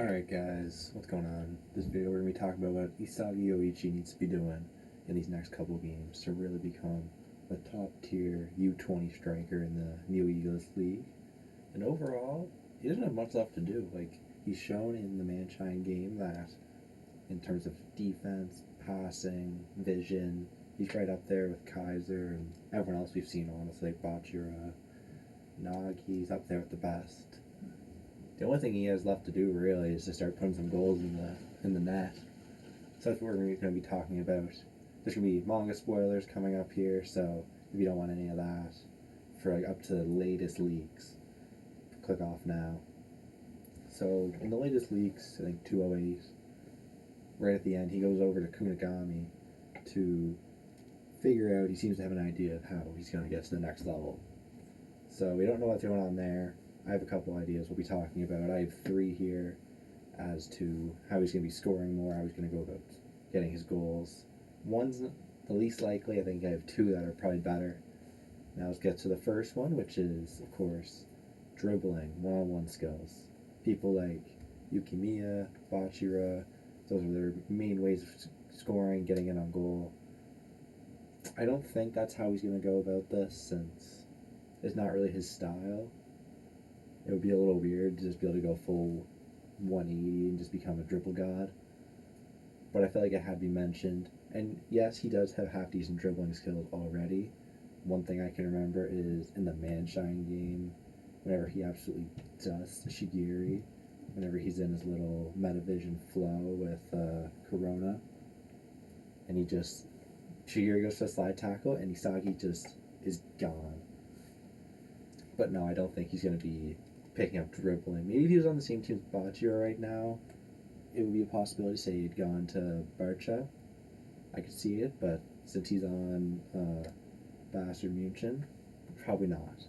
Alright guys, what's going on? This video we're going to be talking about what Isagi needs to be doing in these next couple games to really become a top tier U20 striker in the New Eagles League. And overall, he doesn't have much left to do. He's shown in the Manshine game that in terms of defense, passing, vision, he's right up there with Kaiser and everyone else we've seen, honestly, like Bachira, Nagi, he's up there with the best. The only thing he has left to do really is to start putting some goals in the net. So that's what we're going to be talking about. There's going to be manga spoilers coming up here, so if you don't want any of that for up to the latest leaks, click off now. So in the latest leaks, I think 208, right at the end, he goes over to Kunigami to figure out, he seems to have an idea of how he's going to get to the next level. So we don't know what's going on there. I have a couple ideas we'll be talking about. I have 3 here as to how he's going to be scoring more, how he's going to go about getting his goals. One's the least likely. I think I have 2 that are probably better. Now let's get to the first one, which is, of course, dribbling, one-on-one skills. People like Yukimiya, Bachira, those are their main ways of scoring, getting in on goal. I don't think that's how he's going to go about this, since it's not really his style. It would be a little weird to just be able to go full 180 and just become a dribble god. But I feel like it had to be mentioned. And yes, he does have half decent dribbling skills already. One thing I can remember is in the Manshine game, whenever he absolutely dusts Shigiri, whenever he's in his little Metavision flow with Corona, and Shigiri goes for a slide tackle, and Isagi just is gone. But no, I don't think he's going to be picking up dribbling. Maybe if he was on the same team as Bachira right now, it would be a possibility to say he'd gone to Barca. I could see it, but since he's on Bastard Munchen, probably not.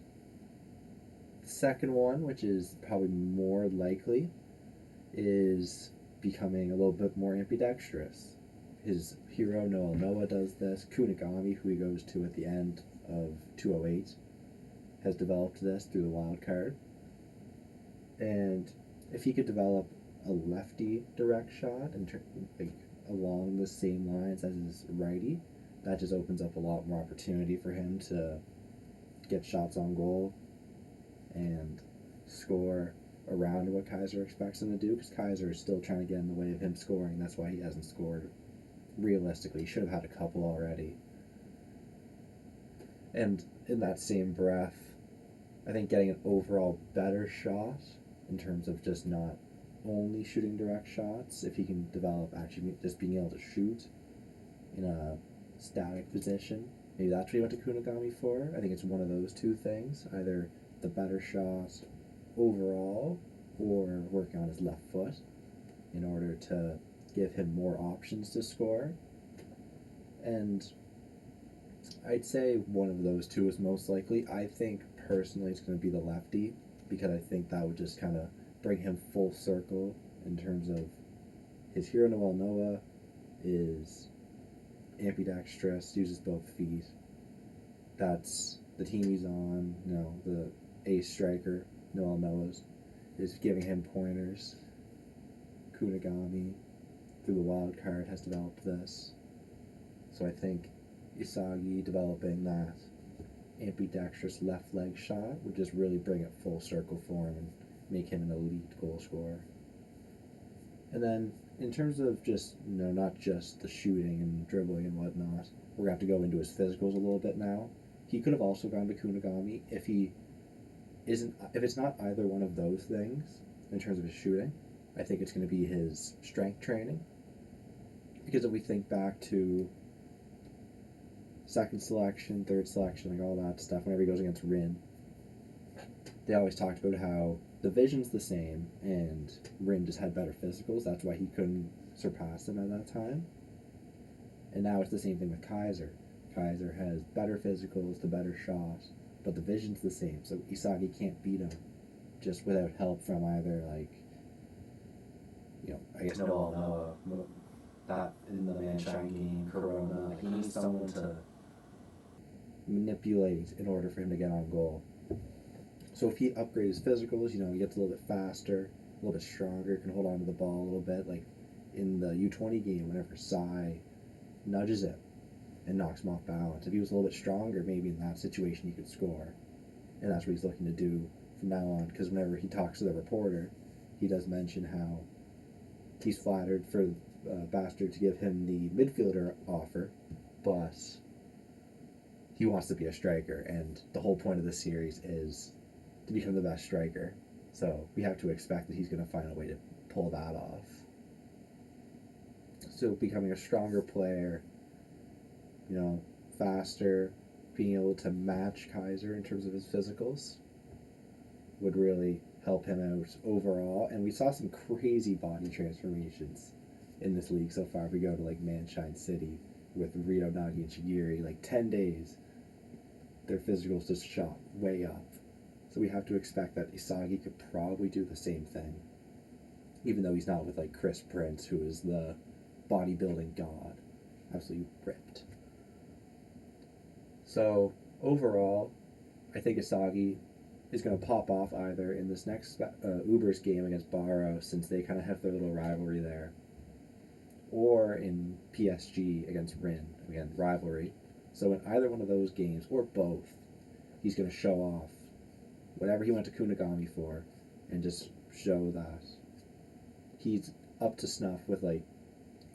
The second one, which is probably more likely, is becoming a little bit more ambidextrous. His hero, Noah does this. Kunigami, who he goes to at the end of 208, has developed this through the wild card. And if he could develop a lefty direct shot and along the same lines as his righty, that just opens up a lot more opportunity for him to get shots on goal and score around what Kaiser expects him to do, because Kaiser is still trying to get in the way of him scoring. That's why he hasn't scored realistically. He should have had a couple already. And in that same breath, I think getting an overall better shot in terms of just not only shooting direct shots, if he can develop actually just being able to shoot in a static position, maybe that's what he went to Kunigami for. I think it's one of those 2 things, either the better shot overall or working on his left foot in order to give him more options to score. And I'd say one of those 2 is most likely. I think personally it's going to be the lefty, because I think that would just kind of bring him full circle in terms of his hero. Noah is ambidextrous, uses both feet. That's the team he's on. The ace striker, Noah's, is giving him pointers. Kunigami, through the wild card, has developed this. So I think Isagi developing that ambidextrous left leg shot would just really bring it full circle for him and make him an elite goal scorer. And then in terms of just not just the shooting and dribbling and whatnot, we're going to have to go into his physicals a little bit now. He could have also gone to Kunigami if it's not either one of those things in terms of his shooting. I think it's going to be his strength training, because if we think back to second selection, third selection, all that stuff, whenever he goes against Rin, they always talked about how the vision's the same and Rin just had better physicals. That's why he couldn't surpass him at that time. And now it's the same thing with Kaiser. Kaiser has better physicals, the better shot, but the vision's the same. So Isagi can't beat him just without help from either, I guess Noah, not in the Manshine game, Corona. He needs someone to manipulate in order for him to get on goal. So if he upgrades his physicals, he gets a little bit faster, little bit stronger, can hold on to the ball a little bit. Like in the U20 game, whenever Sai nudges it and knocks him off balance, if he was a little bit stronger, maybe in that situation he could score. And that's what he's looking to do from now on. Because whenever he talks to the reporter, he does mention how he's flattered for Bastard to give him the midfielder offer, but he wants to be a striker, and the whole point of this series is to become the best striker. So we have to expect that he's going to find a way to pull that off. So becoming a stronger player, faster, being able to match Kaiser in terms of his physicals would really help him out overall. And we saw some crazy body transformations in this league so far. If we go to like Manshine City with Rito, Nagi, and Shigiri, like 10 days, their physicals just shot way up. So we have to expect that Isagi could probably do the same thing, even though he's not with like Chris Prince, who is the bodybuilding god, absolutely ripped. So overall, I think Isagi is going to pop off either in this next Uber's game against Barrow, since they kind of have their little rivalry there, or in PSG against Rin, again, rivalry. So in either one of those games, or both, he's going to show off whatever he went to Kunigami for, and just show that he's up to snuff with like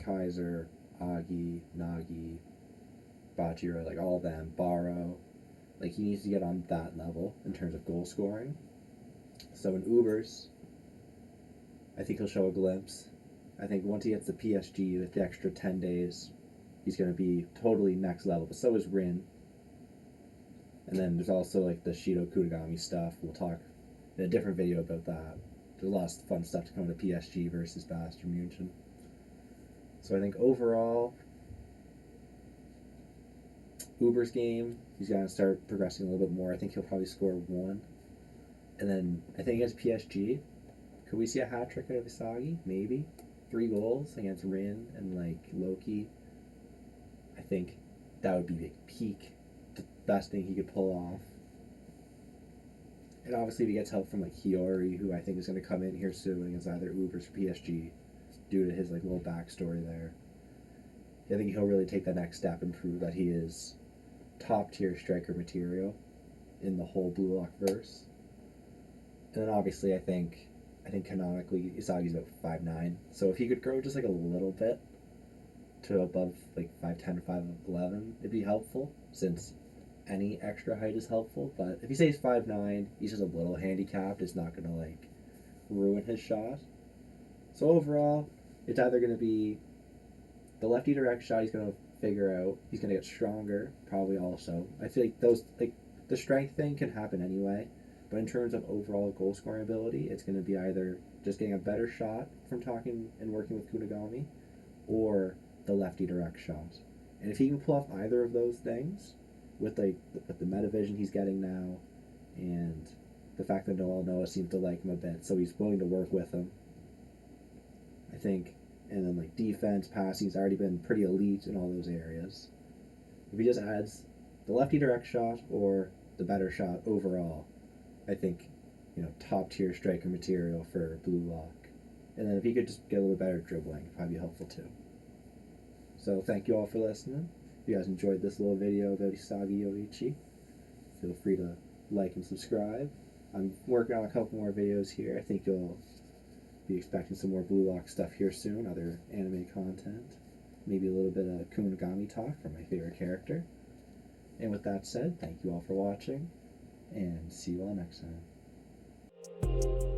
Kaiser, Agi, Nagi, Bachira, like all of them, Barrow. Like he needs to get on that level in terms of goal scoring. So in Ubers, I think he'll show a glimpse. I think once he gets the PSG with the extra 10 days, he's going to be totally next level. But so is Rin. And then there's also like the Shido Kunigami stuff. We'll talk in a different video about that. There's a lot of fun stuff to come to PSG versus Bastard München. So I think overall, Uber's game, he's going to start progressing a little bit more. I think he'll probably score 1. And then I think against PSG, could we see a hat trick out of Isagi? Maybe. 3 goals against Rin and like Loki. I think that would be like peak, the best thing he could pull off. And obviously, if he gets help from like Hiyori, who I think is going to come in here soon against either Ubers or PSG, due to his like little backstory there, I think he'll really take the next step and prove that he is top tier striker material in the whole Blue Lock verse. And then obviously, I think canonically Isagi's about 5'9", so if he could grow just like a little bit to above like 5'10" or 5'11", it'd be helpful, since any extra height is helpful. But if he stays 5'9", he's just a little handicapped, it's not gonna like ruin his shot. So overall, it's either gonna be the lefty direct shot he's gonna figure out, he's gonna get stronger, probably also. I feel like those, like the strength thing can happen anyway, but in terms of overall goal scoring ability, it's going to be either just getting a better shot from talking and working with Kunigami, or the lefty direct shot. And if he can pull off either of those things, with the metavision he's getting now, and the fact that Noel Noah seems to like him a bit, so he's willing to work with him, I think. And then like defense, passing, he's already been pretty elite in all those areas. If he just adds the lefty direct shot or the better shot overall, I think, top tier striker material for Blue Lock. And then if he could just get a little better dribbling, it'd probably be helpful too. So thank you all for listening. If you guys enjoyed this little video about Isagi Yoichi, feel free to like and subscribe. I'm working on a couple more videos here. I think you'll be expecting some more Blue Lock stuff here soon, other anime content, maybe a little bit of Kunigami talk from my favorite character. And with that said, thank you all for watching, and see you all next time.